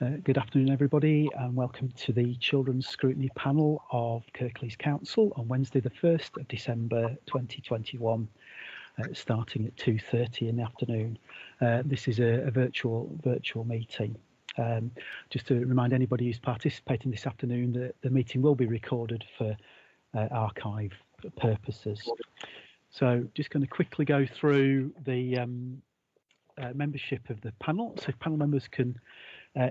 Good afternoon, everybody, and welcome to the Children's Scrutiny panel of Kirklees Council on Wednesday, the 1st of December 2021, starting at 2:30 in the afternoon. This is a virtual meeting. Just to remind anybody who's participating this afternoon that the meeting will be recorded for archive purposes. So just going to quickly go through the membership of the panel. So if panel members can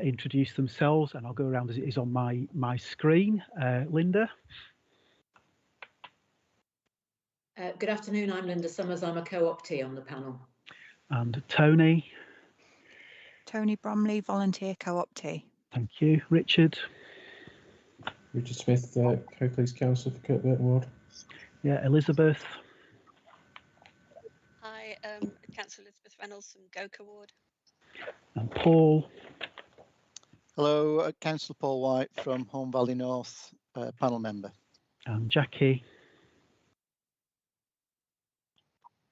introduce themselves, and I'll go around as it is on my screen. Linda. Good afternoon, I'm Linda Summers. I'm a co-optee on the panel. And Tony. Tony Bromley, volunteer co-optee. Thank you. Richard. Richard Smith, Kirklees Council for Kirkburton Ward. Yeah, Elizabeth. Hi, Councillor Elizabeth Reynolds from Goka Ward. And Paul. Hello, Councillor Paul White from Home Valley North, panel member. And Jackie.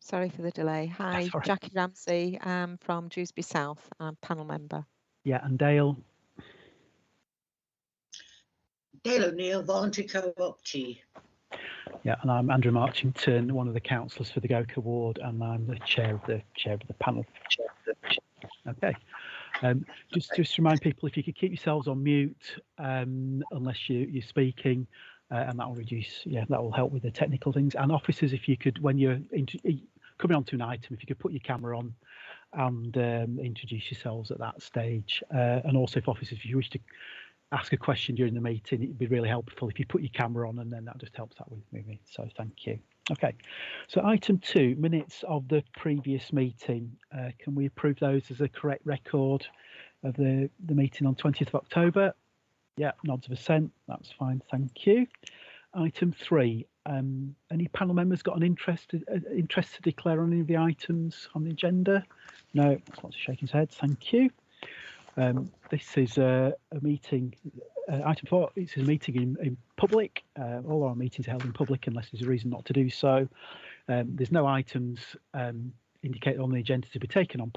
Sorry for the delay. Hi, Jackie Ramsey from Dewsbury South, panel member. Yeah, and Dale. Dale O'Neill, voluntary co-optee. Yeah, and I'm Andrew Marchington, one of the councillors for the Goka Ward, and I'm the chair of the panel. Okay. Just to remind people, if you could keep yourselves on mute unless you're speaking, and that will reduce. Yeah, that will help with the technical things. And officers, if you could, when you're coming onto an item, if you could put your camera on and introduce yourselves at that stage. And also, if officers, if you wish to ask a question during the meeting, it'd be really helpful if you put your camera on, and then that just helps out with me. So thank you. Okay, so item 2, minutes of the previous meeting. Can we approve those as a correct record of the meeting on 20th of October? Yeah, nods of assent. That's fine. Thank you. Item 3. Any panel members got an interest to declare on any of the items on the agenda? No, lots of shaking heads. Thank you. This is a meeting. Item 4. It's a meeting in public. All our meetings are held in public unless there's a reason not to do so. There's no items indicated on the agenda to be taken on in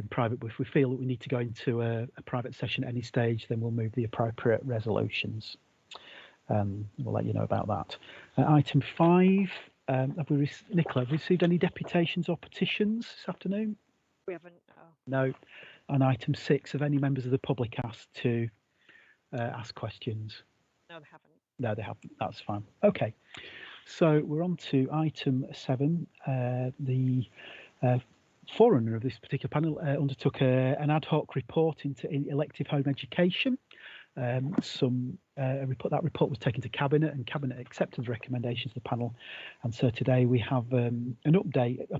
private. But if we feel that we need to go into a private session at any stage, then we'll move the appropriate resolutions. We'll let you know about that. Item 5. Nicola, have we received any deputations or petitions this afternoon? We haven't. No. And item 6, have any members of the public asked to ask questions? No, they haven't. No, they haven't. That's fine. Okay. So we're on to item 7. The forerunner of this particular panel undertook an ad hoc report into elective home education. That report was taken to Cabinet, and Cabinet accepted the recommendations of the panel. And so today we have a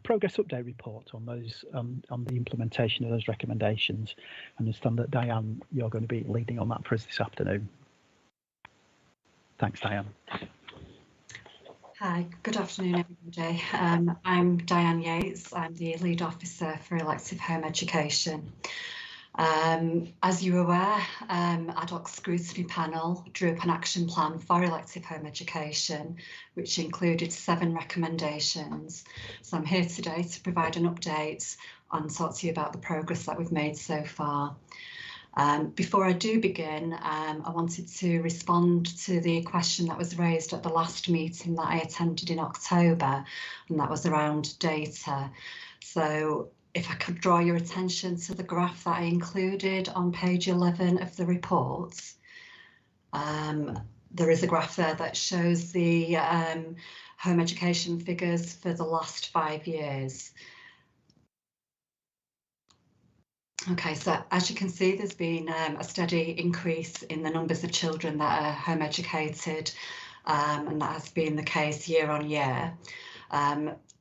progress update report on those on the implementation of those recommendations. I understand that Diane, you're going to be leading on that for us this afternoon. Thanks, Diane. Hi, good afternoon, everybody. I'm Diane Yates. I'm the lead officer for elective home education. As you're aware, ad hoc scrutiny panel drew up an action plan for elective home education, which included 7 recommendations. So I'm here today to provide an update and talk to you about the progress that we've made so far. Before I do begin, I wanted to respond to the question that was raised at the last meeting that I attended in October, and that was around data. So if I could draw your attention to the graph that I included on page 11 of the report. There is a graph there that shows the home education figures for the last 5 years. Okay, so as you can see, there's been a steady increase in the numbers of children that are home educated, and that has been the case year on year.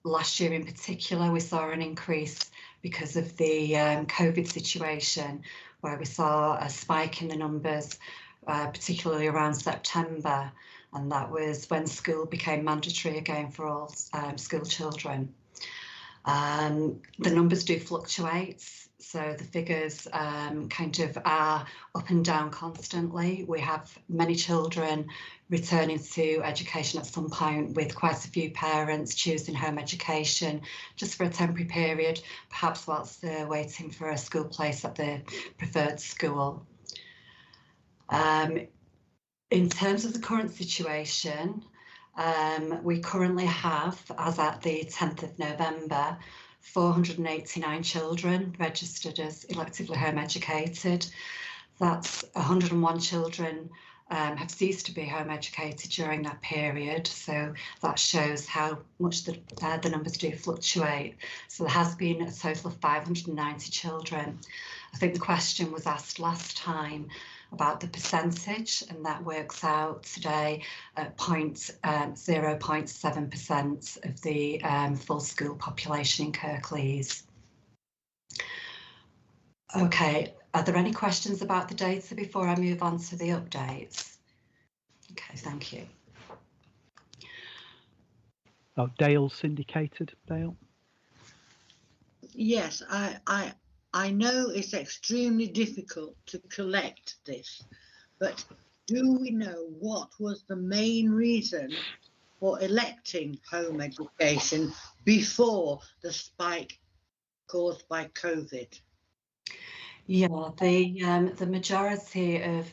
Last year in particular, we saw an increase because of the COVID situation, where we saw a spike in the numbers, particularly around September, and that was when school became mandatory again for all school children. The numbers do fluctuate, So the figures kind of are up and down constantly. We have many children returning to education at some point, with quite a few parents choosing home education just for a temporary period, perhaps whilst they're waiting for a school place at their preferred school. In terms of the current situation, we currently have, as at the 10th of November, 489 children registered as electively home educated. That's 101 children have ceased to be home educated during that period. So that shows how much the numbers do fluctuate. So there has been a total of 590 children. I think the question was asked last time about the percentage, and that works out today at 0.7% of the full school population in Kirklees. Okay, are there any questions about the data before I move on to the updates? Okay, thank you. Oh, Dale syndicated, Dale? Yes, I know it's extremely difficult to collect this, but do we know what was the main reason for electing home education before the spike caused by COVID? Yeah, the majority of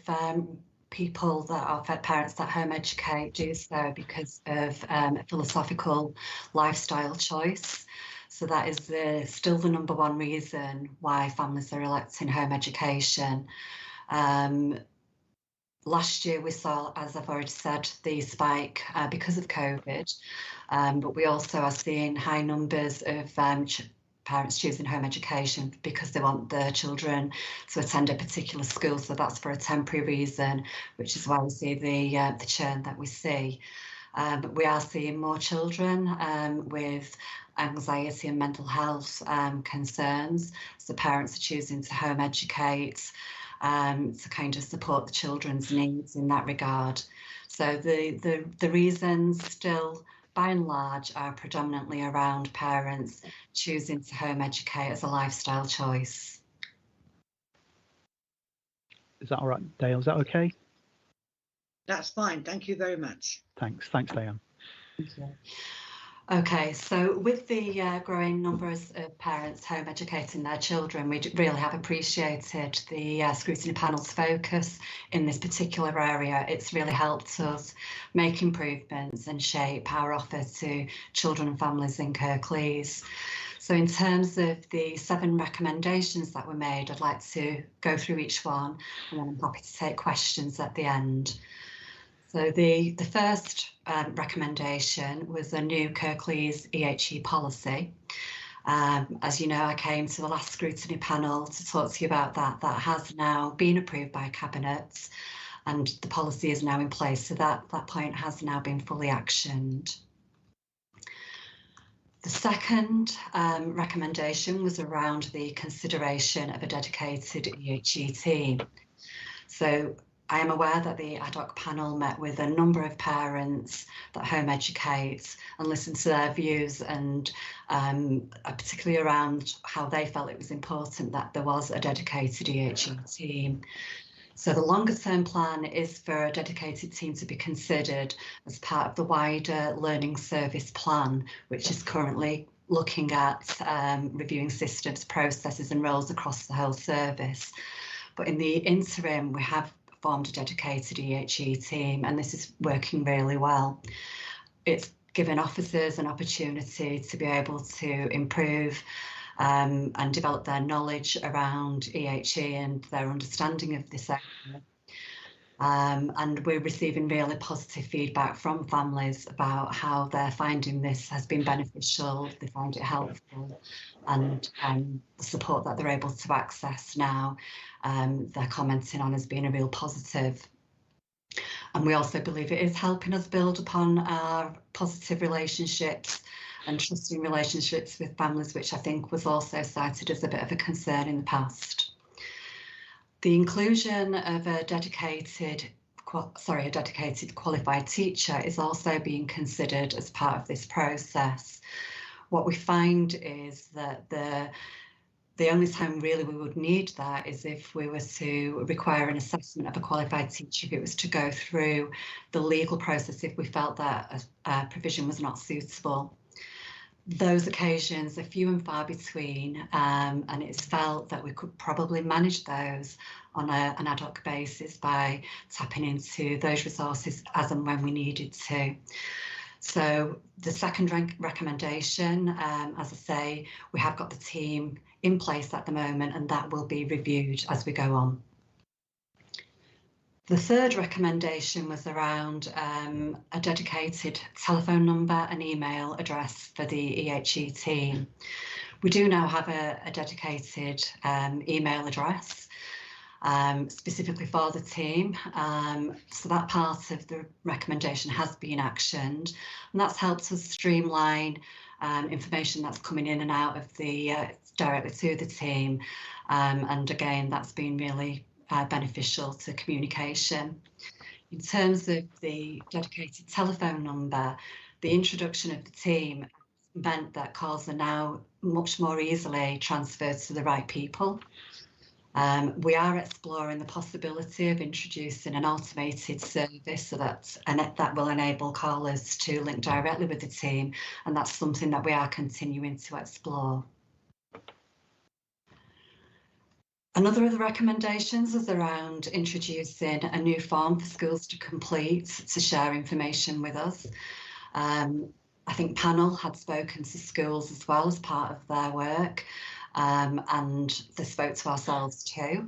people that are parents that home educate do so because of a philosophical lifestyle choice. So that is still the number one reason why families are electing home education. Last year we saw, as I've already said, the spike because of COVID, but we also are seeing high numbers of parents choosing home education because they want their children to attend a particular school. So that's for a temporary reason, which is why we see the churn that we see. But we are seeing more children with anxiety and mental health concerns. So parents are choosing to home educate to kind of support the children's needs in that regard. So the reasons still, by and large, are predominantly around parents choosing to home educate as a lifestyle choice. Is that all right, Dale? Is that okay? That's fine. Thank you very much. Thanks, Diane. Thank you. Okay, so with the growing numbers of parents home educating their children, we really have appreciated the Scrutiny panel's focus in this particular area. It's really helped us make improvements and shape our offer to children and families in Kirklees. So in terms of the 7 recommendations that were made, I'd like to go through each one, and then I'm happy to take questions at the end. So the first recommendation was a new Kirklees EHE policy. As you know, I came to the last Scrutiny panel to talk to you about that. That has now been approved by Cabinet, and the policy is now in place. So that point has now been fully actioned. The second recommendation was around the consideration of a dedicated EHE team. So I am aware that the ad hoc panel met with a number of parents that home educate and listened to their views, and particularly around how they felt it was important that there was a dedicated EHE team. So the longer term plan is for a dedicated team to be considered as part of the wider learning service plan, which is currently looking at reviewing systems, processes and roles across the whole service. But in the interim, we have formed a dedicated EHE team, and this is working really well. It's given officers an opportunity to be able to improve and develop their knowledge around EHE and their understanding of this area. And we're receiving really positive feedback from families about how they're finding this has been beneficial, they find it helpful, and the support that they're able to access now, they're commenting on as being a real positive. And we also believe it is helping us build upon our positive relationships and trusting relationships with families, which I think was also cited as a bit of a concern in the past. The inclusion of a dedicated qualified teacher is also being considered as part of this process. What we find is that The only time really we would need that is if we were to require an assessment of a qualified teacher, if it was to go through the legal process, if we felt that a provision was not suitable. Those occasions are few and far between, and it's felt that we could probably manage those on an ad hoc basis by tapping into those resources as and when we needed to. So the second recommendation, as I say, we have got the team in place at the moment, and that will be reviewed as we go on. The third recommendation was around a dedicated telephone number and email address for the EHE team. We do now have a dedicated email address specifically for the team. So that part of the recommendation has been actioned, and that's helped us streamline information that's coming in and out of the directly to the team. And again, that's been really beneficial to communication. In terms of the dedicated telephone number, the introduction of the team meant that calls are now much more easily transferred to the right people. We are exploring the possibility of introducing an automated service so that will enable callers to link directly with the team, and that's something that we are continuing to explore. Another of the recommendations is around introducing a new form for schools to complete to share information with us. I think Panel had spoken to schools as well as part of their work. And they spoke to ourselves too.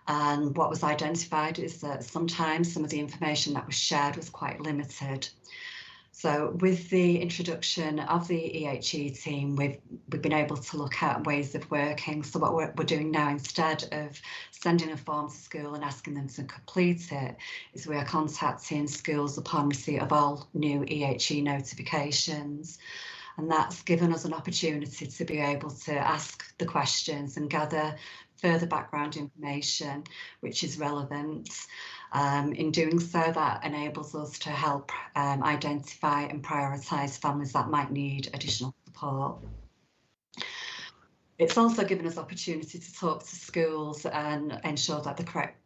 And what was identified is that sometimes some of the information that was shared was quite limited. So with the introduction of the EHE team, we've been able to look at ways of working. So what we're doing now, instead of sending a form to school and asking them to complete it, is we are contacting schools upon receipt of all new EHE notifications. And that's given us an opportunity to be able to ask the questions and gather further background information, which is relevant. In doing so, that enables us to help identify and prioritise families that might need additional support. It's also given us opportunity to talk to schools and ensure that the correct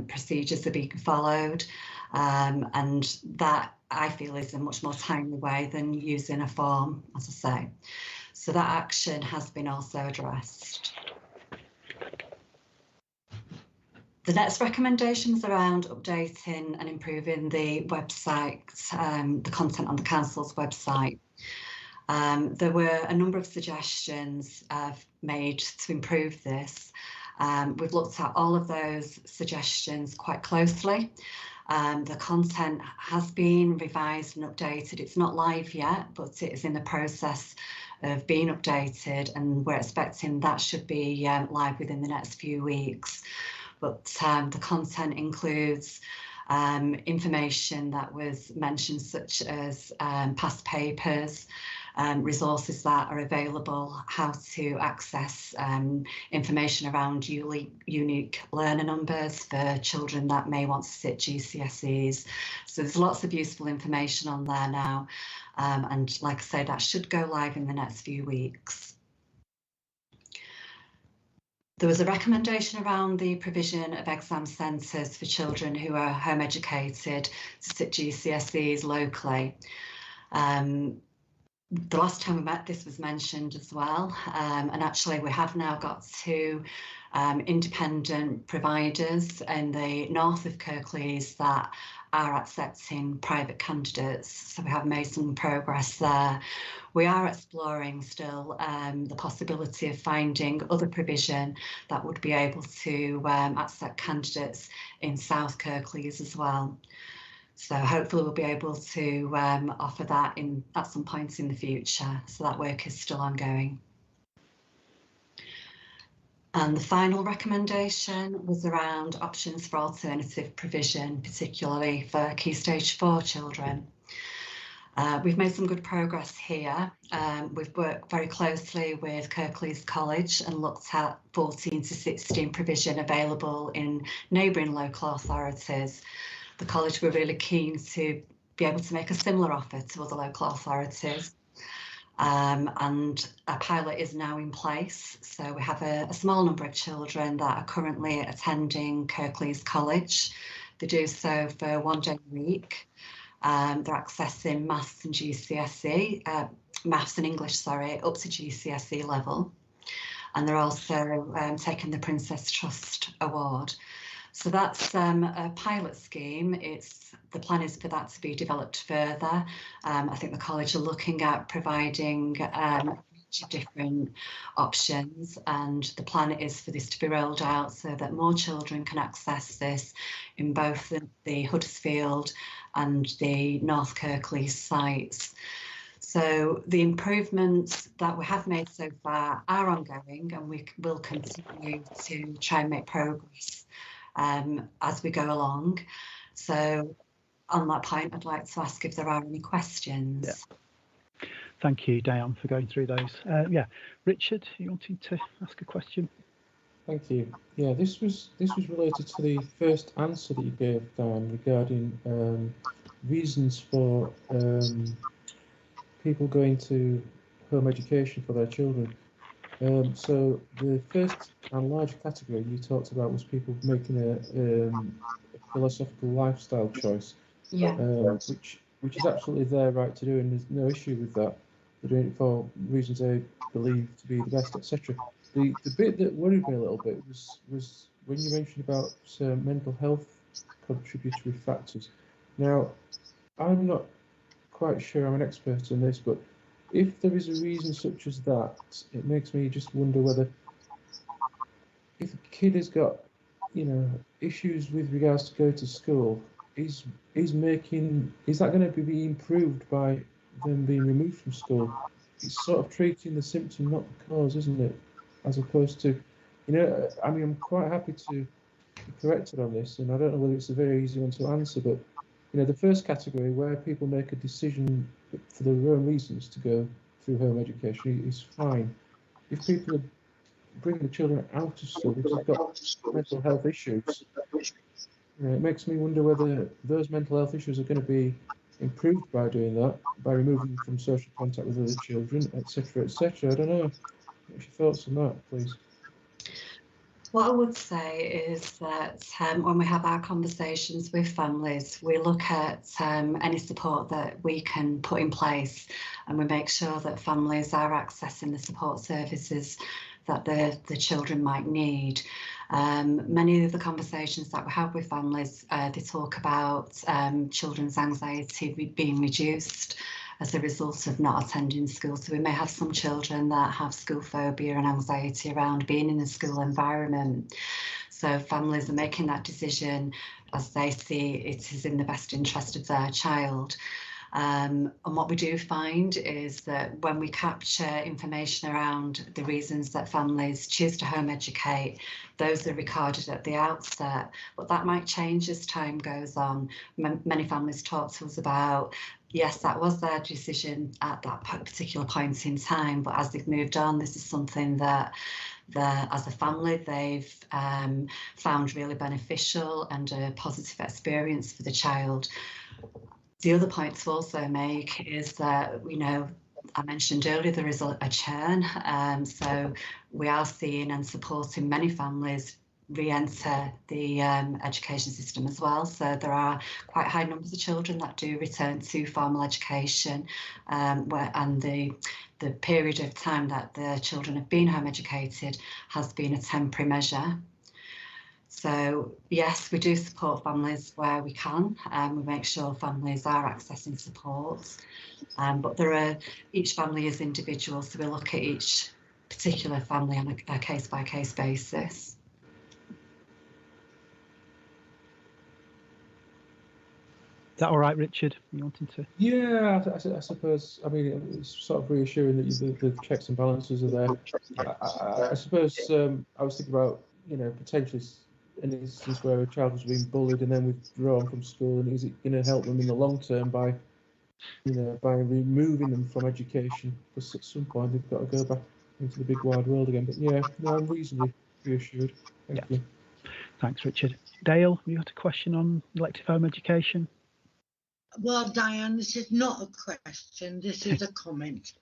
procedures are being followed, and that I feel is a much more timely way than using a form, as I say. So that action has been also addressed. The next recommendation is around updating and improving the website, the content on the council's website. There were a number of suggestions made to improve this. We've looked at all of those suggestions quite closely. The content has been revised and updated. It's not live yet, but it is in the process of being updated, and we're expecting that should be live within the next few weeks. But the content includes information that was mentioned, such as past papers, resources that are available, how to access information around unique learner numbers for children that may want to sit GCSEs. So there's lots of useful information on there now. And like I say, that should go live in the next few weeks. There was a recommendation around the provision of exam centres for children who are home educated to sit GCSEs locally. The last time we met, this was mentioned as well, and actually we have now got two independent providers in the north of Kirklees that are accepting private candidates, so we have made some progress there. We are exploring still the possibility of finding other provision that would be able to accept candidates in South Kirklees as well. So hopefully we'll be able to offer that at some point in the future. So that work is still ongoing. And the final recommendation was around options for alternative provision, particularly for Key Stage 4 children. We've made some good progress here. We've worked very closely with Kirklees College and looked at 14 to 16 provision available in neighbouring local authorities. The college were really keen to be able to make a similar offer to other local authorities. and a pilot is now in place. So we have a small number of children that are currently attending Kirklees College. They do so for 1 day a week. They're accessing maths and GCSE, maths and English, sorry, up to GCSE level. And they're also taking the Princess Trust Award. So that's a pilot scheme. The plan is for that to be developed further. I think the college are looking at providing a range of different options, and the plan is for this to be rolled out so that more children can access this in both the Huddersfield and the North Kirklees sites. So the improvements that we have made so far are ongoing, and we will continue to try and make progress as we go along. So on that point, I'd like to ask if there are any questions. Yeah. Thank you, Diane, for going through those. Yeah, Richard, you wanted to ask a question? Thank you. Yeah, this was related to the first answer that you gave, Diane, regarding reasons for people going to home education for their children. So the first and large category you talked about was people making a philosophical lifestyle choice, Yeah. Which is absolutely their right to do, and there's no issue with that. They're doing it for reasons they believe to be the best, etc. The bit that worried me a little bit was when you mentioned about mental health contributory factors. Now, I'm not quite sure I'm an expert in this, but if there is a reason such as that, it makes me just wonder whether, if a kid has got, issues with regards to go to school, is that going to be improved by them being removed from school? It's sort of treating the symptom, not the cause, isn't it? As opposed to, I mean, I'm quite happy to be corrected on this, and I don't know whether it's a very easy one to answer, but the first category where people make a decision for their own reasons to go through home education is fine. If people bring the children out of school because they've got mental health issues, it makes me wonder whether those mental health issues are going to be improved by doing that, by removing them from social contact with other children, etc., etc. I don't know. What's your thoughts on that, please? What I would say is that when we have our conversations with families, we look at any support that we can put in place, and we make sure that families are accessing the support services that the children might need. Many of the conversations that we have with families, they talk about children's anxiety being reduced as a result of not attending school. So we may have some children that have school phobia and anxiety around being in a school environment. So families are making that decision as they see it is in the best interest of their child. And what we do find is that when we capture information around the reasons that families choose to home educate, those are recorded at the outset, but that might change as time goes on. Many families talk to us about, yes, that was their decision at that particular point in time, but as they've moved on, this is something that as a family they've found really beneficial and a positive experience for the child. The other point to also make is that, I mentioned earlier, there is a churn. So we are seeing and supporting many families re-enter the education system as well. So there are quite high numbers of children that do return to formal education, and the period of time that the children have been home educated has been a temporary measure. So yes, we do support families where we can, and we make sure families are accessing support. But each family is individual, so we look at each particular family on a case-by-case basis. Is that all right, Richard? You wanted to? Yeah, I suppose. I mean, it's sort of reassuring that the checks and balances are there. I suppose I was thinking about, potentially an instance where a child was being bullied and then withdrawn from school, and is it going to help them in the long term by removing them from education? Because at some point they've got to go back into the big wide world again. But yeah, no, I'm reasonably reassured. Thank you. Thanks, Richard. Dale, have you got a question on elective home education? Well, Diane, this is not a question, this is a comment.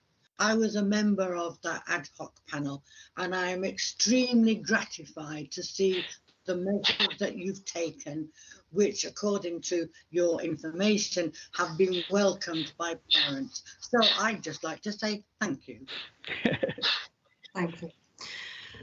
I was a member of that ad hoc panel, and I am extremely gratified to see the measures that you've taken, which, according to your information, have been welcomed by parents. So I'd just like to say thank you. Thank you.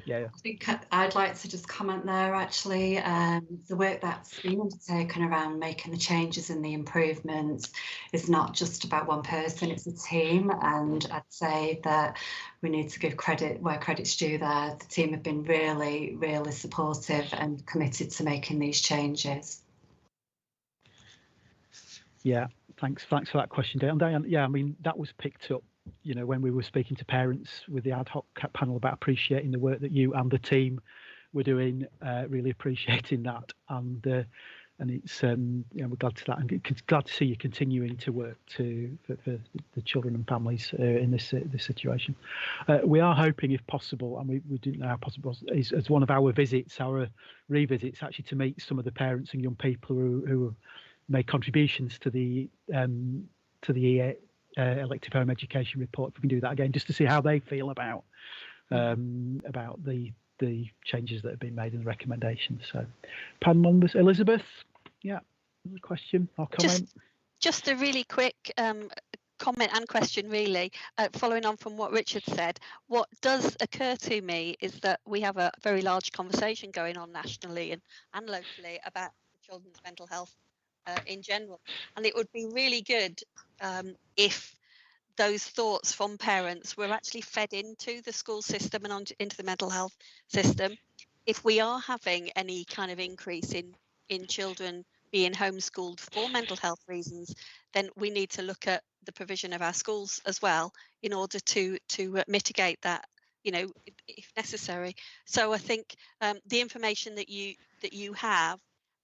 Yeah. I think I'd like to just comment there, actually. The work that's been undertaken around making the changes and the improvements is not just about one person, it's a team. And I'd say that we need to give credit where credit's due there. The team have been really, really supportive and committed to making these changes. Yeah, thanks for that question, Diane. Yeah, I mean, that was picked up, you know, when we were speaking to parents with the ad hoc panel about appreciating the work that you and the team were doing, really appreciating that, and it's yeah, we're glad to that, and glad to see you continuing to work for the children and families in this situation. We are hoping, if possible, and we didn't know how possible is, as one of our visits, our revisits, actually to meet some of the parents and young people who made contributions to the elective home education report. If we can do that again, just to see how they feel about the changes that have been made in the recommendations. So, panel members, Elizabeth, yeah, a question or comment? Just a really quick comment and question, really, following on from what Richard said. What does occur to me is that we have a very large conversation going on nationally and locally about children's mental health in general, and it would be really good if those thoughts from parents were actually fed into the school system and into the mental health system. If we are having any kind of increase in children being homeschooled for mental health reasons, then we need to look at the provision of our schools as well in order to mitigate that, you know, if necessary. So I think the information that you have,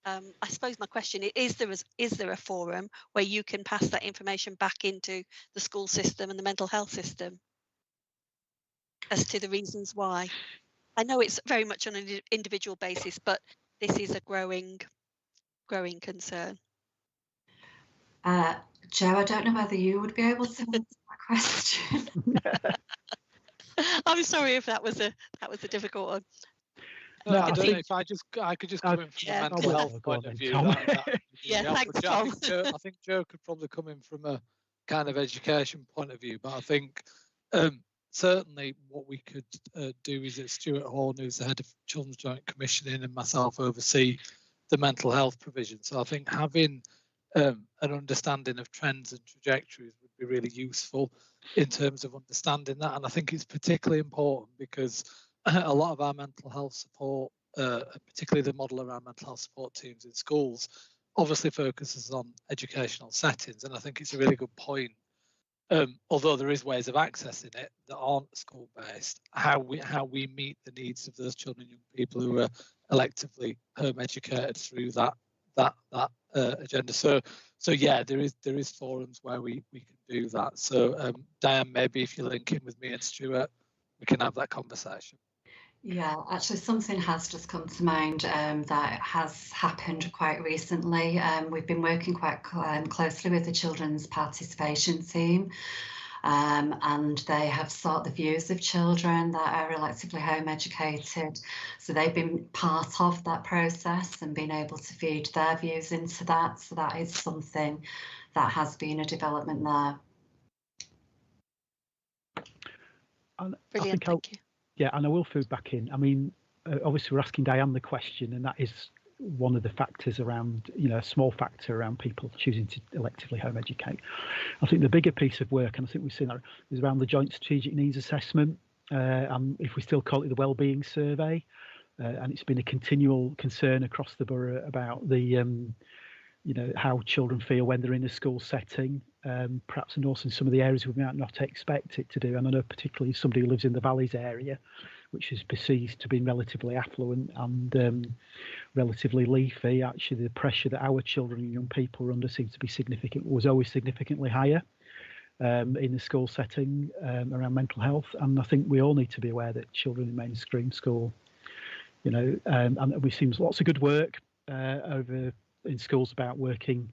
I suppose my question is there a forum where you can pass that information back into the school system and the mental health system as to the reasons why? I know it's very much on an individual basis, but this is a growing concern. Joe, I don't know whether you would be able to answer that question. I'm sorry if that was a difficult one. No, I don't know if I could just come in from a mental health point of view. Yeah, thanks, Tom. I think Joe could probably come in from a kind of education point of view, but I think certainly what we could do is that Stuart Horn, who's the head of Children's Joint Commissioning, and myself oversee the mental health provision. So I think having an understanding of trends and trajectories would be really useful in terms of understanding that. And I think it's particularly important because a lot of our mental health support, particularly the model around mental health support teams in schools, obviously focuses on educational settings. And I think it's a really good point, although there is ways of accessing it that aren't school-based, how we meet the needs of those children and young people who are electively home educated through that agenda. So yeah, there is forums where we can do that. So Diane, maybe if you link in with me and Stuart, we can have that conversation. Yeah, actually something has just come to mind that has happened quite recently. We've been working quite closely with the children's participation team, and they have sought the views of children that are electively home educated. So they've been part of that process and been able to feed their views into that. So that is something that has been a development there. Brilliant, thank you. Yeah, and I will feed back in. I mean, obviously we're asking Diane the question, and that is one of the factors around, you know, a small factor around people choosing to electively home educate. I think the bigger piece of work, and I think we've seen that, is around the joint strategic needs assessment, and if we still call it the wellbeing survey, and it's been a continual concern across the borough about the, you know, how children feel when they're in a school setting, perhaps, and also in some of the areas we might not expect it to do. And I know particularly somebody who lives in the Valleys area, which is perceived to be relatively affluent and relatively leafy, actually the pressure that our children and young people are under seems to be was always significantly higher in the school setting around mental health. And I think we all need to be aware that children in mainstream school, you know, and we've seen lots of good work over in schools about working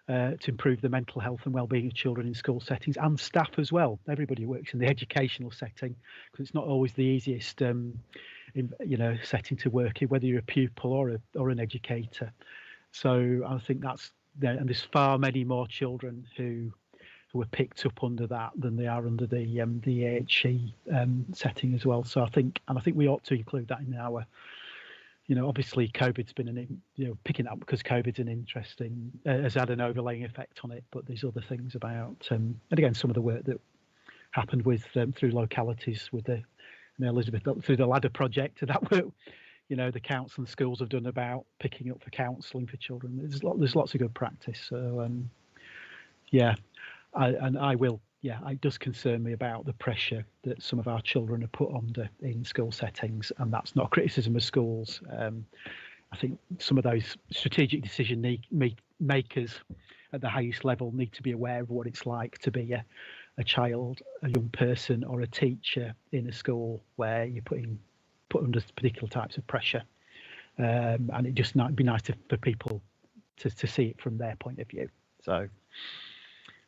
to improve the mental health and well-being of children in school settings and staff as well. Everybody works in the educational setting, because it's not always the easiest setting to work in, whether you're a pupil or an educator. So I think that's there, and there's far many more children who are picked up under that than they are under the AHE setting as well. So I think we ought to include that in our, obviously COVID's been picking up because COVID's an interesting, has had an overlaying effect on it, but there's other things about, and again, some of the work that happened with through localities with the Elizabeth, through the ladder project, and that work, the council and schools have done about picking up for counselling for children. There's lots of good practice. So it does concern me about the pressure that some of our children are put under in school settings, and that's not criticism of schools. I think some of those strategic decision makers at the highest level need to be aware of what it's like to be a child, a young person, or a teacher in a school where you're put under particular types of pressure, and it just might be nice for people to see it from their point of view. So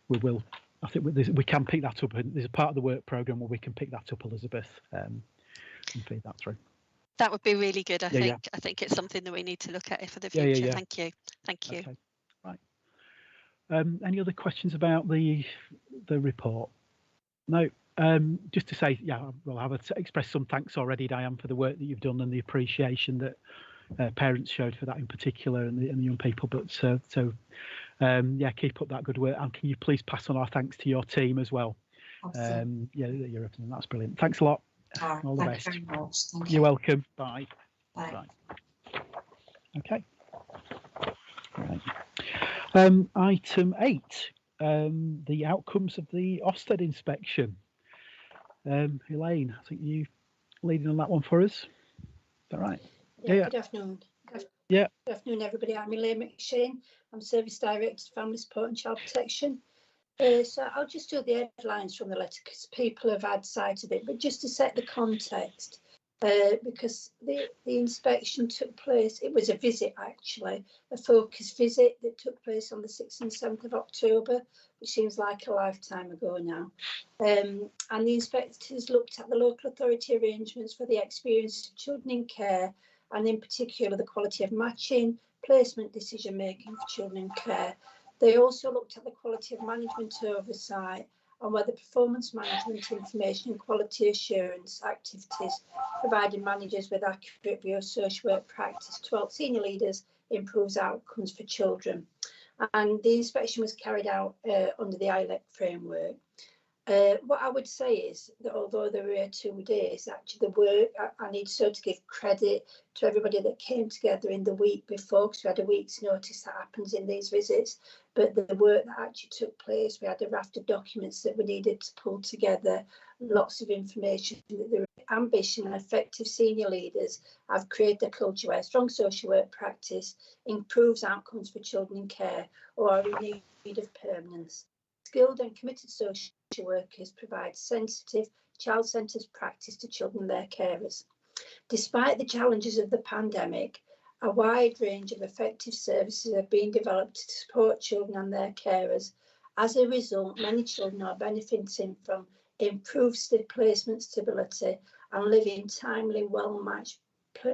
we will. I think we can pick that up, and there's a part of the work programme where we can pick that up, Elizabeth, and feed that through. That would be really good. I think. Yeah. I think it's something that we need to look at for the future. Yeah. Thank you. Okay. Right. Any other questions about the report? No. Just to say, I've expressed some thanks already, Diane, for the work that you've done and the appreciation that parents showed for that in particular, and the young people. But keep up that good work, and can you please pass on our thanks to your team as well? That's brilliant. Thanks a lot. All the best. Thank you very much. Thank you. You're welcome. Bye. Bye. Okay. Right. Item 8, the outcomes of the Ofsted inspection. Elaine, I think you leading on that one for us. Is that right? Yeah. Good afternoon. Yeah. Good afternoon, everybody. I'm Elaine Mcshane. I'm Service Director, Family Support and Child Protection. So I'll just do the headlines from the letter because people have had sight of it, but just to set the context, because the inspection took place, it was a visit actually, a focus visit that took place on the 6th and 7th of October, which seems like a lifetime ago now. And the inspectors looked at the local authority arrangements for the experience of children in care, and in particular the quality of matching, placement decision making for children in care. They also looked at the quality of management oversight and whether performance management information and quality assurance activities providing managers with accurate view of social work practice to help senior leaders improves outcomes for children. And the inspection was carried out under the ILEC framework. What I would say is that although there were 2 days, actually the work, I need to give credit to everybody that came together in the week before, because we had a week's notice that happens in these visits, but the work that actually took place, we had a raft of documents that we needed to pull together, lots of information. The ambition and effective senior leaders have created a culture where strong social work practice improves outcomes for children in care or are in need of permanence. Skilled and committed social workers provide sensitive, child-centred practice to children and their carers. Despite the challenges of the pandemic, a wide range of effective services have been developed to support children and their carers. As a result, many children are benefiting from improved placement stability and living timely, well-matched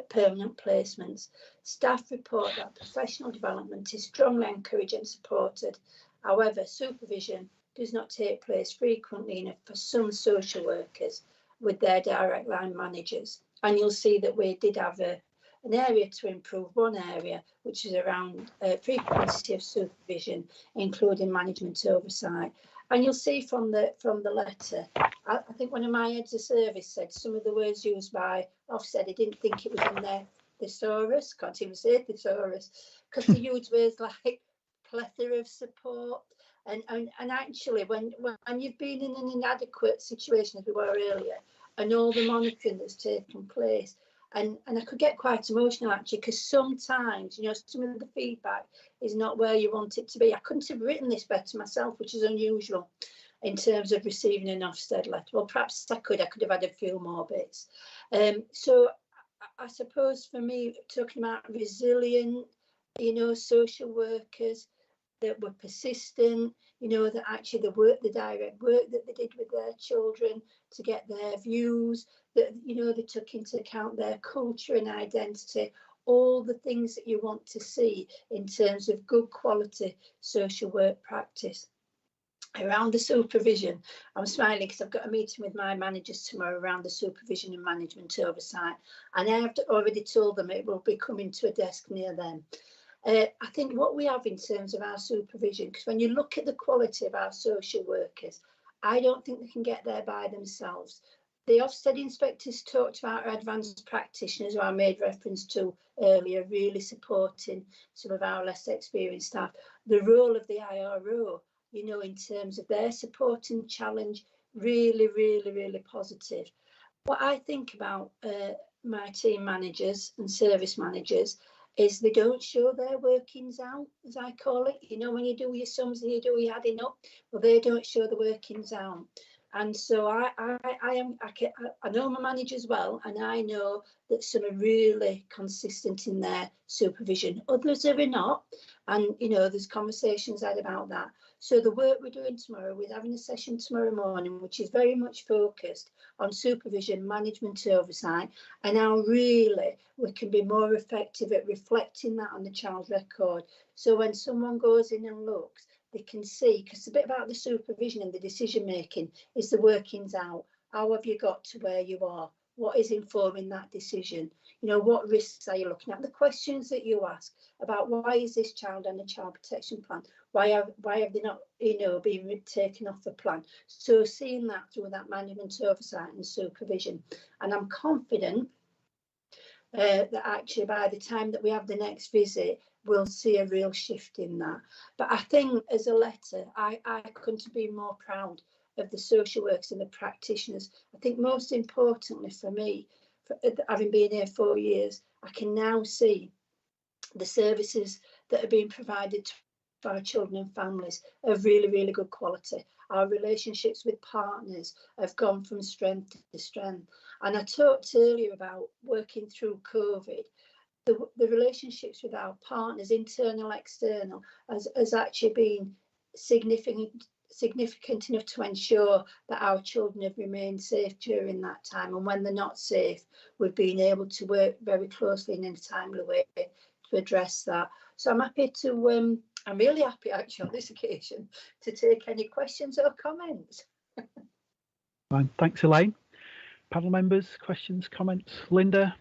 permanent placements. Staff report that professional development is strongly encouraged and supported. However, supervision does not take place frequently enough for some social workers with their direct line managers. And you'll see that we did have an area to improve, one area, which is around frequency of supervision, including management oversight. And you'll see from the letter, I think one of my heads of service said some of the words used by Ofsted, he didn't think it was in their thesaurus, can't even say thesaurus, because they use words like plethora of support. And actually, when you've been in an inadequate situation, as we were earlier, and all the monitoring that's taken place, and I could get quite emotional actually, because sometimes, some of the feedback is not where you want it to be. I couldn't have written this better myself, which is unusual in terms of receiving an Ofsted letter. Well, perhaps I could have had a few more bits. So I suppose for me, talking about resilient, social workers, that were persistent, you know, that actually the direct work that they did with their children to get their views, that, you know, they took into account their culture and identity, all the things that you want to see in terms of good quality social work practice. Around the supervision, I'm smiling because I've got a meeting with my managers tomorrow around the supervision and management oversight, and I have already told them it will be coming to a desk near them. I think what we have in terms of our supervision, because when you look at the quality of our social workers, I don't think they can get there by themselves. The Ofsted inspectors talked about our advanced practitioners, who I made reference to earlier, really supporting some of our less experienced staff. The role of the IRO, you know, in terms of their support and challenge, really, really, really positive. What I think about my team managers and service managers is they don't show their workings out, as I call it. You know, when you do your sums and you do your adding up, well, they don't show the workings out. And so I know my managers well, and I know that some are really consistent in their supervision. Others are not, and you know, there's conversations had about that. So the work we're doing tomorrow, we're having a session tomorrow morning, which is very much focused on supervision, management oversight, and how really we can be more effective at reflecting that on the child's record. So when someone goes in and looks, they can see, because the bit about the supervision and the decision making is the workings out. How have you got to where you are? What is informing that decision? You know, what risks are you looking at? The questions that you ask about why is this child on a child protection plan? Why have they not, you know, been taken off the plan? So seeing that through that management oversight and supervision. And I'm confident that actually by the time that we have the next visit, we'll see a real shift in that. But I think as a letter, I couldn't be more proud of the social workers and the practitioners. I think most importantly for me, having been here 4 years, I can now see the services that are being provided to our children and families of really, really good quality. Our relationships with partners have gone from strength to strength. And I talked earlier about working through COVID. The relationships with our partners, internal, external, has actually been significant enough to ensure that our children have remained safe during that time. And when they're not safe, we've been able to work very closely in a timely way to address that. So I'm happy to, I'm really happy actually on this occasion to take any questions or comments. Fine. Thanks, Elaine. Panel members, questions, comments? Linda?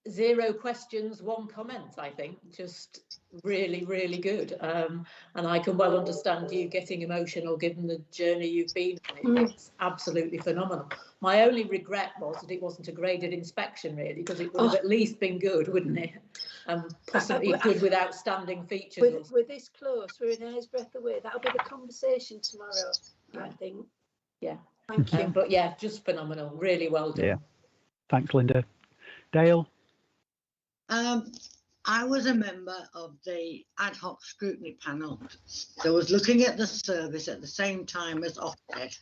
0 questions, 1 comment, I think. Just really, really good. And I can well understand you getting emotional given the journey you've been on. It's absolutely phenomenal. My only regret was that it wasn't a graded inspection, really, because it would have at least been good, wouldn't it? Possibly good with outstanding features. With this close, we're an hair's breadth away. That'll be the conversation tomorrow, I think. Yeah. Thank you. But yeah, just phenomenal. Really well done. Yeah. Thanks, Linda. Dale? I was a member of the ad hoc scrutiny panel that was looking at the service at the same time as Ofsted.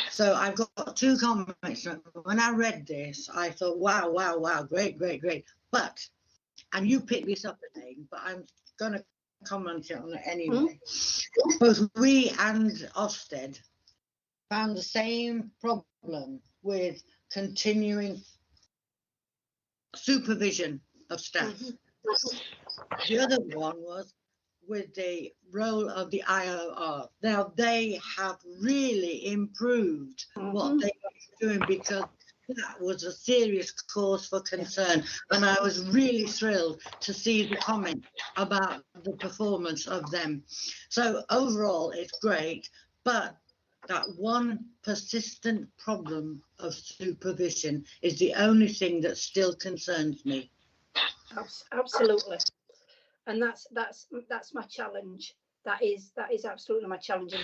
So I've got 2 comments. When I read this, I thought, wow, wow, wow, great, great, great. But, and you picked this up, Elaine, but I'm going to comment on it anyway. Both we and Ofsted found the same problem with continuing supervision of staff. The other one was with the role of the IOR. Now they have really improved what they were doing, because that was a serious cause for concern, and I was really thrilled to see the comment about the performance of them. So overall it's great, but that one persistent problem of supervision is the only thing that still concerns me. Absolutely, and that's my challenge. That is absolutely my challenge.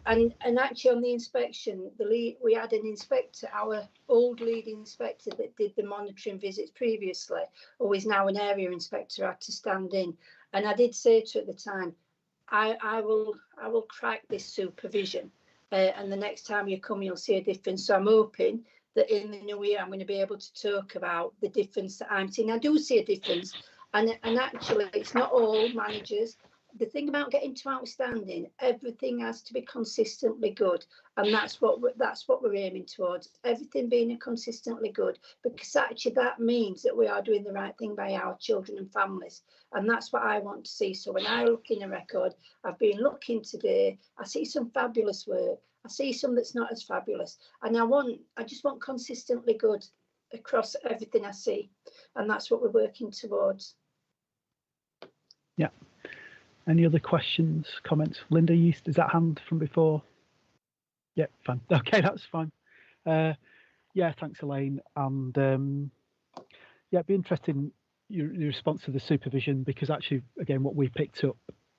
And actually on the inspection, we had an inspector, our old lead inspector that did the monitoring visits previously, who is now an area inspector, had to stand in. And I did say to her at the time, I will crack this supervision. And the next time you come, you'll see a difference. So I'm hoping that in the new year I'm going to be able to talk about the difference that I'm seeing. I do see a difference, and actually it's not all managers. The thing about getting to outstanding, everything has to be consistently good, and that's what we're aiming towards. Everything being consistently good, because actually that means that we are doing the right thing by our children and families, and that's what I want to see. So when I look in a record, I've been looking today, I see some fabulous work, I see some that's not as fabulous, and I just want consistently good across everything I see, and that's what we're working towards. Yeah. Any other questions, comments? Linda, is that hand from before? Yeah, fine. Okay, that's fine. Yeah, thanks, Elaine. And yeah, it'd be interesting your response to the supervision, because actually, again, what we picked up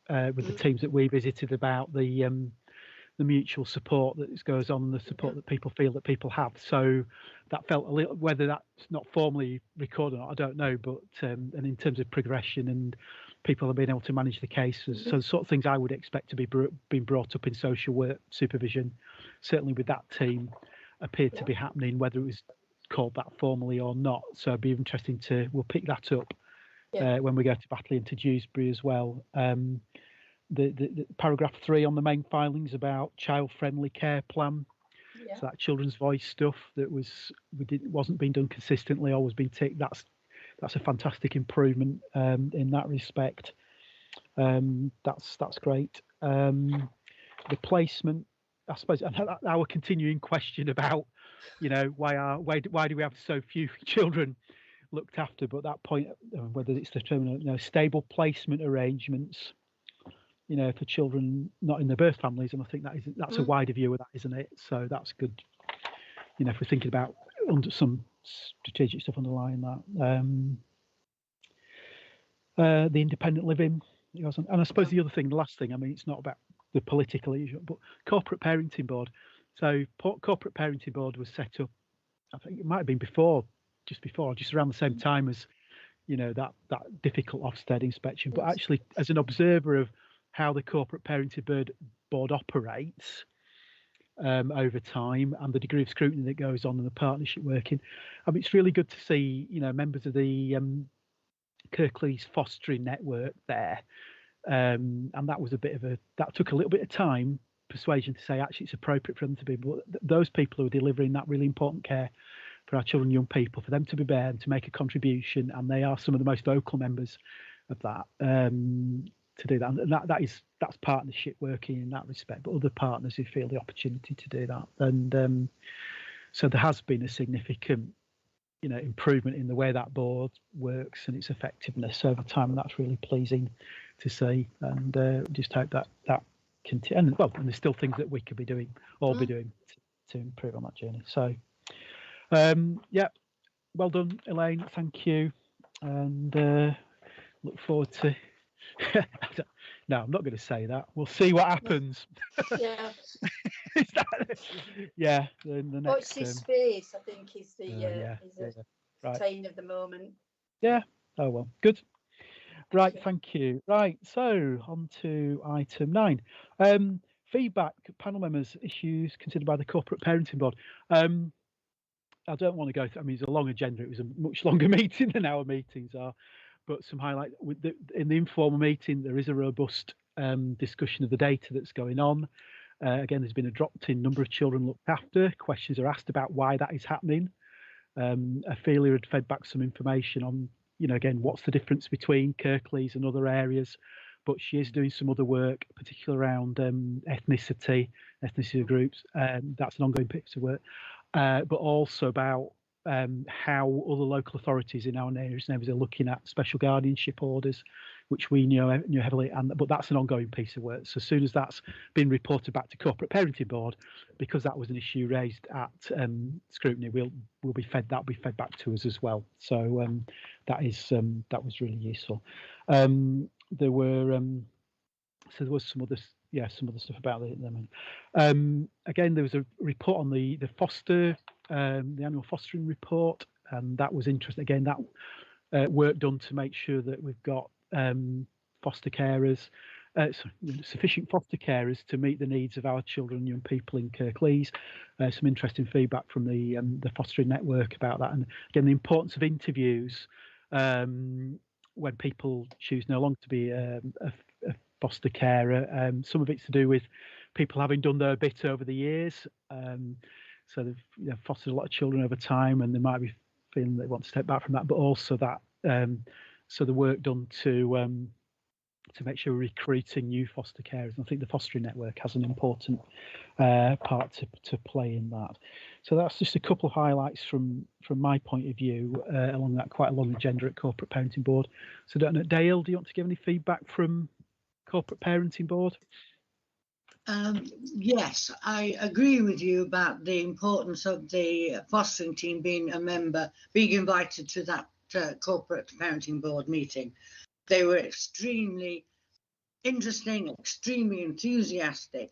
with the teams that we visited about the mutual support that goes on, the support that people feel that people have. So that felt a little, whether that's not formally recorded or not, I don't know, but and in terms of progression and people have been able to manage the cases, so the sort of things I would expect to be being brought up in social work supervision, certainly with that team, appeared to be happening, whether it was called that formally or not. So it'd be interesting we'll pick that up when we go to Batley and to Dewsbury as well. The paragraph 3 on the main filings about child-friendly care plan. So that children's voice stuff that wasn't being done consistently or was being taken. That's a fantastic improvement in that respect. That's great. The placement, I suppose, and our continuing question about, why do we have so few children looked after? But that point, whether it's the term, stable placement arrangements, for children not in their birth families, and I think that's a wider view of that, isn't it? So that's good. If we're thinking about under some strategic stuff underlying that, the independent living, and I suppose the other thing, the last thing, I mean, it's not about the political issue, but corporate parenting board. So corporate parenting board was set up, I think it might have been just around the same time as that difficult Ofsted inspection, but actually as an observer of how the corporate parenting board operates over time and the degree of scrutiny that goes on in the partnership working. I mean, it's really good to see, members of the Kirklees fostering network there. And that was that took a little bit of time, persuasion to say, actually, it's appropriate for them to be, but those people who are delivering that really important care for our children and young people, for them to be there and to make a contribution. And they are some of the most vocal members of that. To do that, and that's partnership working in that respect, but other partners who feel the opportunity to do that, and so there has been a significant improvement in the way that board works and its effectiveness over time, and that's really pleasing to see, and just hope that continue. And there's still things that we could be doing to improve on that journey. So yeah, well done, Elaine, thank you, and look forward to no, I'm not going to say that. We'll see what happens. Yeah. Yeah. The next. Watch this space, I think, is the right. tone of the moment. Yeah. Oh well. Good. Right. Thank you. Right. So on to item 9. Feedback. Panel members' issues considered by the corporate parenting board. I don't want to go through. I mean, it's a long agenda. It was a much longer meeting than our meetings are. But some highlight in the informal meeting, there is a robust discussion of the data that's going on. Again, there's been a dropped-in number of children looked after. Questions are asked about why that is happening. Ophelia had fed back some information on, again, what's the difference between Kirklees and other areas. But she is doing some other work, particularly around ethnicity groups. That's an ongoing piece of work. But also about how other local authorities in our neighbours are looking at special guardianship orders, which we knew heavily, but that's an ongoing piece of work. So as soon as that's been reported back to corporate parenting board, because that was an issue raised at scrutiny, that'll be fed back to us as well. So that was really useful. There was some other stuff about them. Again, there was a report on the foster. The annual fostering report, and that was interesting. Again, that work done to make sure that we've got foster carers sufficient foster carers to meet the needs of our children and young people in Kirklees. Some interesting feedback from the fostering network about that, and again the importance of interviews when people choose no longer to be a foster carer. Some of it's to do with people having done their bit over the years, so they've fostered a lot of children over time, and they might be feeling they want to step back from that, but also that so the work done to make sure we're recruiting new foster carers. And I think the fostering network has an important part to play in that. So that's just a couple of highlights from my point of view along that quite a long agenda at Corporate Parenting Board. So don't know, Dale, do you want to give any feedback from Corporate Parenting Board? Yes, I agree with you about the importance of the fostering team being a member, being invited to that Corporate Parenting Board meeting. They were extremely interesting, extremely enthusiastic,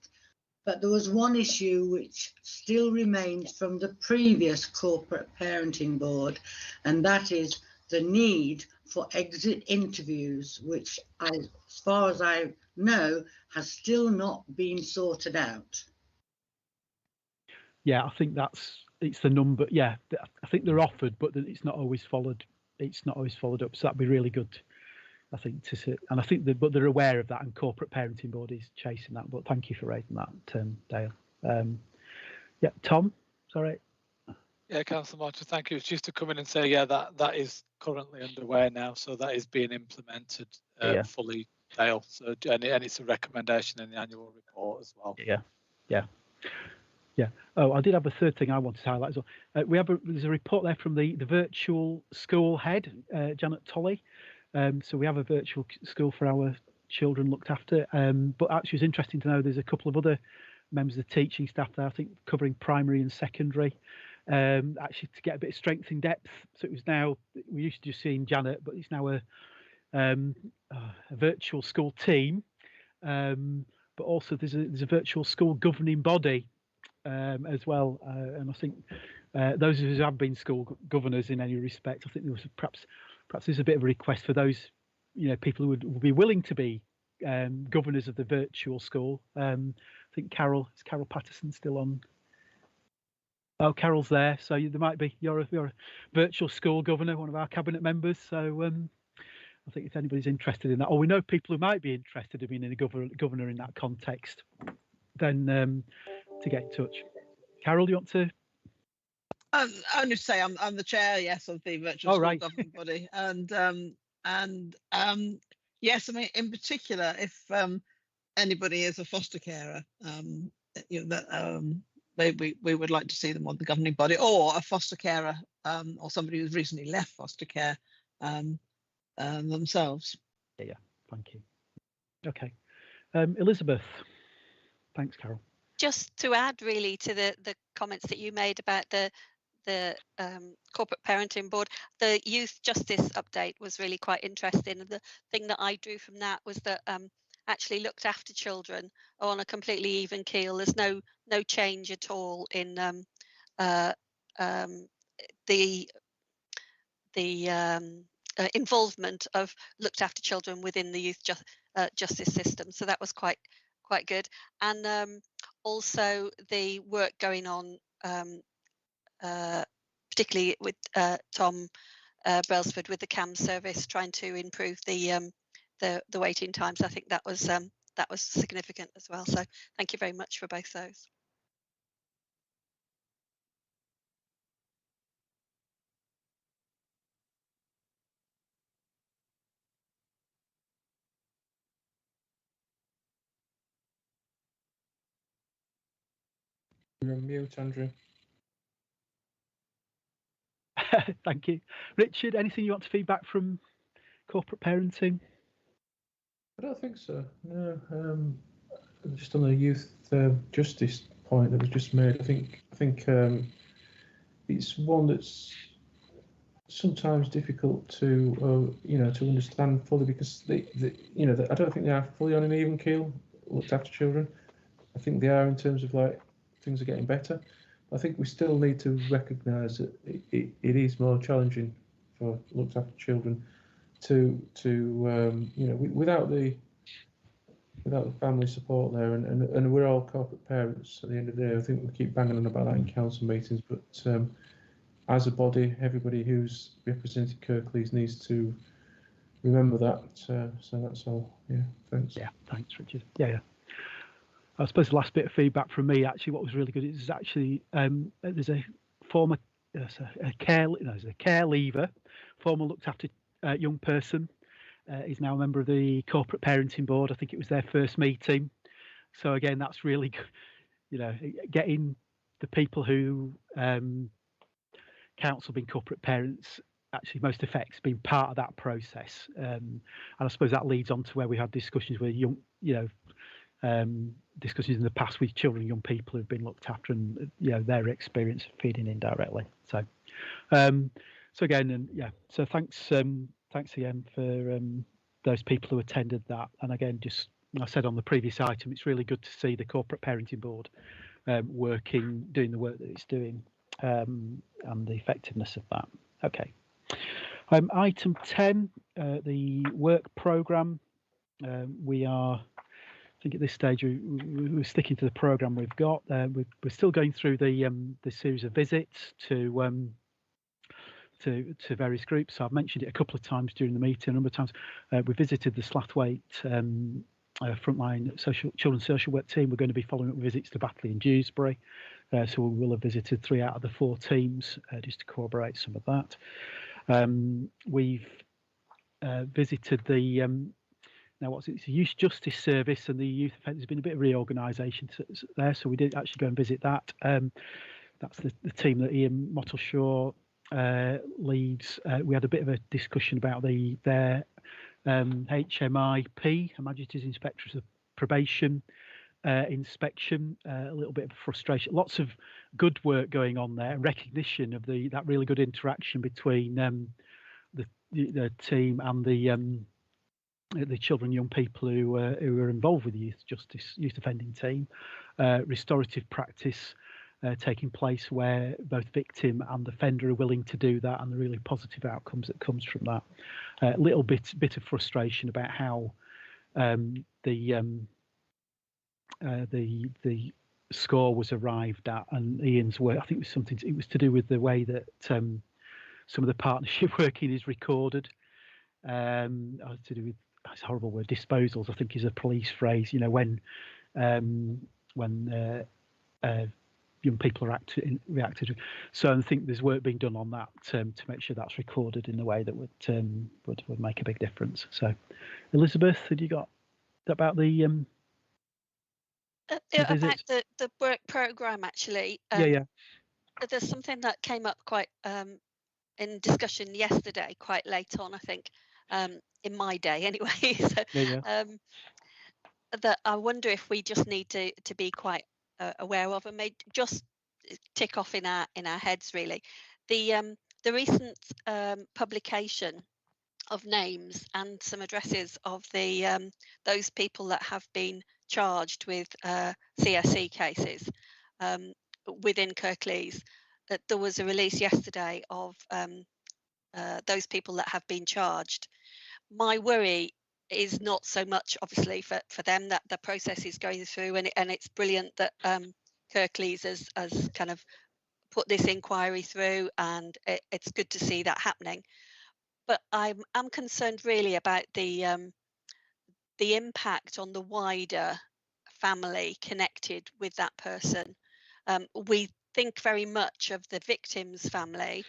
but there was one issue which still remains from the previous Corporate Parenting Board, and that is the need for exit interviews, which, as far as I know, has still not been sorted out. Yeah, I think it's the number. Yeah, I think they're offered, but it's not always followed. It's not always followed up. So that'd be really good, I think, to see. And I think but they're aware of that, and Corporate Parenting Board is chasing that. But thank you for raising that, Dale. Yeah, Tom, sorry. Yeah, Councillor Martin, thank you. It's just to come in and say, yeah, that is currently underway now, so that is being implemented fully, Dale. So and it's a recommendation in the annual report as well. Yeah. Oh, I did have a third thing I wanted to highlight as well. There's a report there from the virtual school head, Janet Tolley. So we have a virtual school for our children looked after. But actually, it's interesting to know there's a couple of other members of the teaching staff there, I think, covering primary and secondary. Actually, to get a bit of strength in depth. So it was now, we used to just seeing Janet, but it's now a virtual school team. But also there's a virtual school governing body as well. And I think those of us who have been school governors in any respect, I think there was perhaps there's a bit of a request for those people who would be willing to be governors of the virtual school. I think Carol Patterson still on? Oh, Carol's there, so there might be you're a virtual school governor, one of our cabinet members. So I think if anybody's interested in that, or we know people who might be interested in being a governor in that context, then to get in touch. Carol, do you want to? Only to say I'm the chair, yes, of the virtual school governing body, and yes, I mean in particular, if anybody is a foster carer, we would like to see them on the governing body, or a foster carer, or somebody who's recently left foster care themselves. Yeah, thank you. Okay, Elizabeth. Thanks, Carol. Just to add really to the comments that you made about the Corporate Parenting Board, the Youth Justice update was really quite interesting. And the thing that I drew from that was that actually looked after children are on a completely even keel. There's no change at all in the involvement of looked after children within the youth justice system. So that was quite good. And also the work going on, particularly with Tom Brailsford with the CAM service, trying to improve the waiting times. I think that was significant as well. So thank you very much for both those. You're on mute, Andrew. Thank you. Richard, anything you want to feedback from corporate parenting? I don't think so. No. Just on the youth justice point that was just made, I think it's one that's sometimes difficult to to understand fully, because I don't think they are fully on an even keel looked after children. I think they are in terms of like things are getting better. I think we still need to recognise that it is more challenging for looked after children to without the without the family support there, and we're all corporate parents at the end of the day. I think we keep banging on about that in council meetings, but as a body, everybody who's represented Kirklees needs to remember that. So that's all. Yeah, thanks. Yeah, thanks, Richard. Yeah. I suppose the last bit of feedback from me, actually, what was really good is actually there's a former care leaver, former looked after young person, is now a member of the corporate parenting board. I think it was their first meeting. So again, that's really good, you know, getting the people who counsel being corporate parents actually most effects being part of that process. And I suppose that leads on to where we had discussions with young, you know, discussions in the past with children and young people who've been looked after, and you know, their experience of feeding in directly. So so again, and yeah, so thanks again for those people who attended that. And again, just I said on the previous item, it's really good to see the corporate parenting board doing the work that it's doing, and the effectiveness of that. Okay. Item 10, the work programme. We are, I think at this stage, we're sticking to the programme we've got. We're still going through the series of visits to various groups. So I've mentioned it a couple of times during the meeting. A number of times we visited the Slathwaite frontline children's social work team. We're going to be following up with visits to Batley and Dewsbury. So we will have visited 3 out of the 4 teams just to corroborate some of that. We've visited the now what's it? It's the Youth Justice Service and the Youth Offenders. There's been a bit of reorganisation there, so we did actually go and visit that. That's the team that Ian Mottleshaw leads. We had a bit of a discussion about their HMIP, Her Majesty's Inspectorate of Probation inspection. A little bit of frustration. Lots of good work going on there. Recognition of that really good interaction between the team and the children and young people who are involved with the youth offending team. Restorative practice taking place where both victim and offender are willing to do that, and the really positive outcomes that comes from that. A little bit of frustration about how the score was arrived at, and Ian's work, I think it was to do with the way that some of the partnership working is recorded, to do with, it's a horrible word, disposals, I think is a police phrase, you know, when young people are reacted. So I think there's work being done on that to make sure that's recorded in a way that would make a big difference. So Elizabeth, had you got about the about the work programme, actually? Yeah. There's something that came up quite in discussion yesterday, quite late on, I think, in my day anyway. So, that I wonder if we just need to be quite aware of, and maybe just tick off in our heads, really. The recent publication of names and some addresses of the those people that have been charged with CSE cases within Kirklees. There was a release yesterday of those people that have been charged. My worry is not so much, obviously, for them, that the process is going through, and it's brilliant that Kirklees has kind of put this inquiry through, and it's good to see that happening. But I'm concerned really about the impact on the wider family connected with that person. We think very much of the victim's family,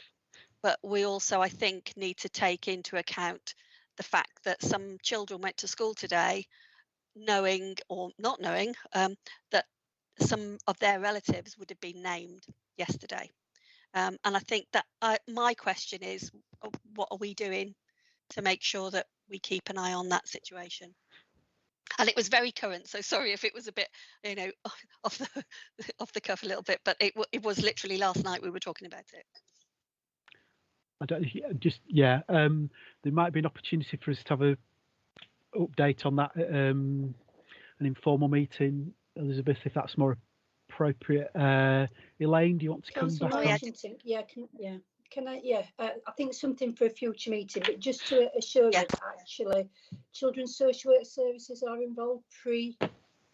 but we also, I think, need to take into account the fact that some children went to school today knowing or not knowing that some of their relatives would have been named yesterday. And I think that my question is, what are we doing to make sure that we keep an eye on that situation? And it was very current, so sorry if it was a bit, you know, off the cuff a little bit, but it was literally last night we were talking about it. I don't just there might be an opportunity for us to have a update on that at an informal meeting, Elizabeth, if that's more appropriate. Elaine, do you want to come back? Can I? I think something for a future meeting, but just to assure you, actually, children's social work services are involved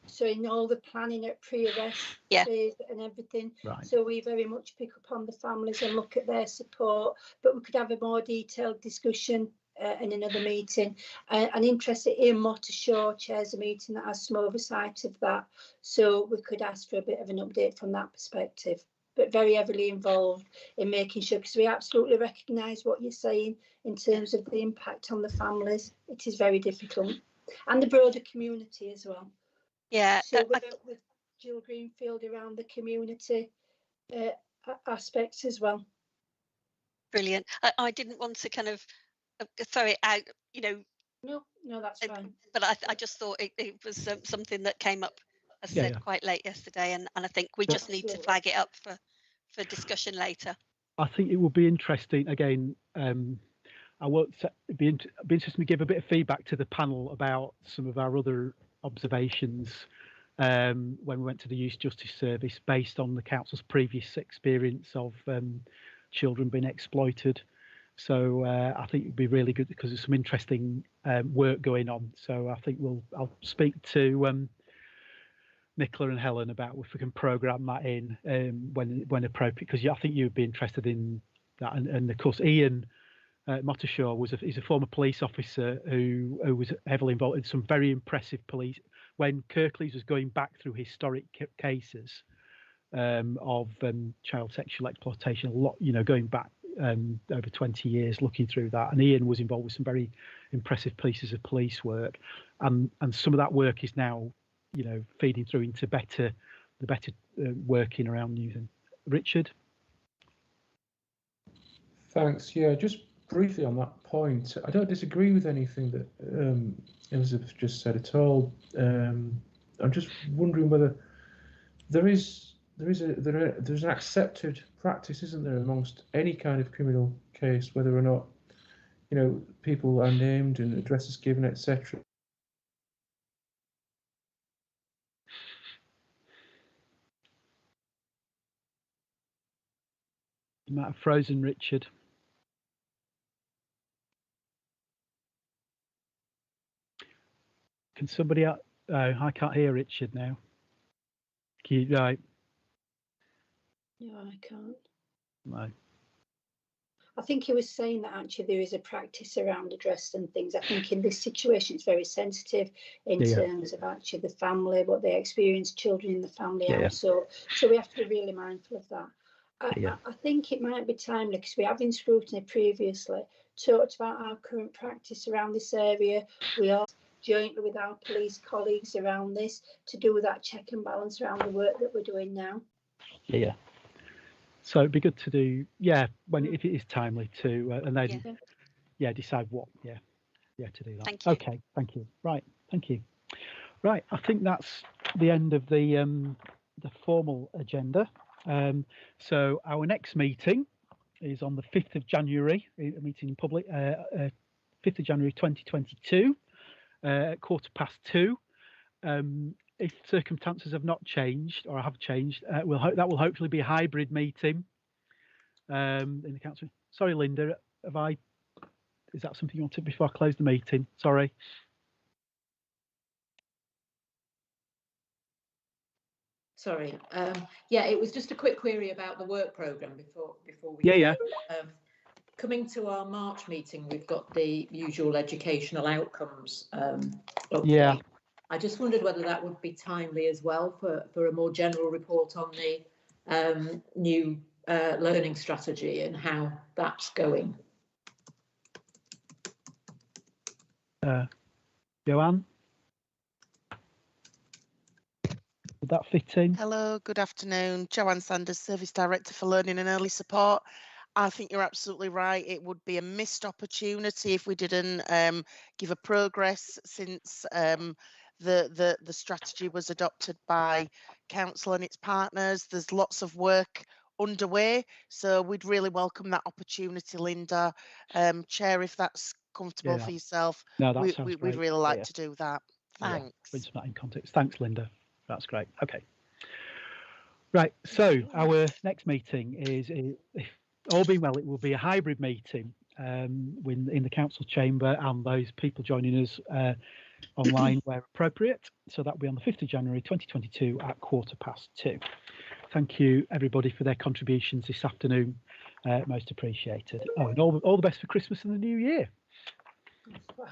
so in all the planning at pre-arrest phase and everything. Right. So we very much pick up on the families and look at their support, but we could have a more detailed discussion in another meeting. And interested, Ian Mottershaw chairs a meeting that has some oversight of that, so we could ask for a bit of an update from that perspective, but very heavily involved in making sure, because we absolutely recognise what you're saying in terms of the impact on the families. It is very difficult, and the broader community as well. Yeah, so we work with Jill Greenfield around the community aspects as well. Brilliant. I didn't want to kind of throw it out, you know. No, that's fine. But I just thought it was something that came up, as I said, quite late yesterday, and I think we just need to flag it up for discussion later. I think it will be interesting. Again, I won't be interested to give a bit of feedback to the panel about some of our other observations when we went to the Youth Justice Service, based on the council's previous experience of children being exploited. So I think it'd be really good, because there's some interesting work going on. So I think I'll speak to Nicola and Helen about if we can programme that in when appropriate, because I think you'd be interested in that. And of course, Ian Mottershaw is a former police officer who was heavily involved in some very impressive police. When Kirklees was going back through historic cases of child sexual exploitation, a lot, going back over 20 years, looking through that, and Ian was involved with some very impressive pieces of police work, and some of that work is now, feeding through into the better working around using. Richard? Thanks. Yeah, just briefly on that point, I don't disagree with anything that Elizabeth just said at all. I'm just wondering whether there's an accepted practice, isn't there, amongst any kind of criminal case, whether or not people are named and addresses given, etc. You might have frozen, Richard. Can somebody else? Oh, I can't hear Richard now. Right. No, I can't. No. I think he was saying that actually there is a practice around address and things. I think in this situation it's very sensitive in terms of actually the family, what they experience, children in the family also. So we have to be really mindful of that. I think it might be timely, because we have in Scrutiny previously talked about our current practice around this area. We are jointly with our police colleagues around this to do that check and balance around the work that we're doing now. Yeah. So it'd be good to do, if it is timely to, and then, decide what, to do that. Thank you. Okay, thank you. Right, thank you. Right, I think that's the end of the formal agenda. So our next meeting is on the 5th of January, a meeting in public, 5th of January 2022, at 2:15. If circumstances have not changed or have changed, that will hopefully be a hybrid meeting in the council. Sorry, Linda, is that something you wanted before I close the meeting? Sorry. Sorry. It was just a quick query about the work programme before we. Coming to our March meeting, we've got the usual educational outcomes. I just wondered whether that would be timely as well for a more general report on the new learning strategy and how that's going. Joanne? Would that fit in? Hello, good afternoon. Joanne Sanders, Service Director for Learning and Early Support. I think you're absolutely right. It would be a missed opportunity if we didn't give a progress since the strategy was adopted by Council and its partners. There's lots of work underway, so we'd really welcome that opportunity, Linda. Chair, if that's comfortable for yourself, no, that sounds we'd great. really like to do that. Thanks. Put that in context. Thanks, Linda. That's great. Okay. Right. So our next meeting is, if all being well, it will be a hybrid meeting. in the council chamber, and those people joining us online where appropriate. So that'll be on the 5th of January 2022 at 2:15. Thank you everybody for their contributions this afternoon. Most appreciated. Oh, and all the best for Christmas and the New Year. Wow.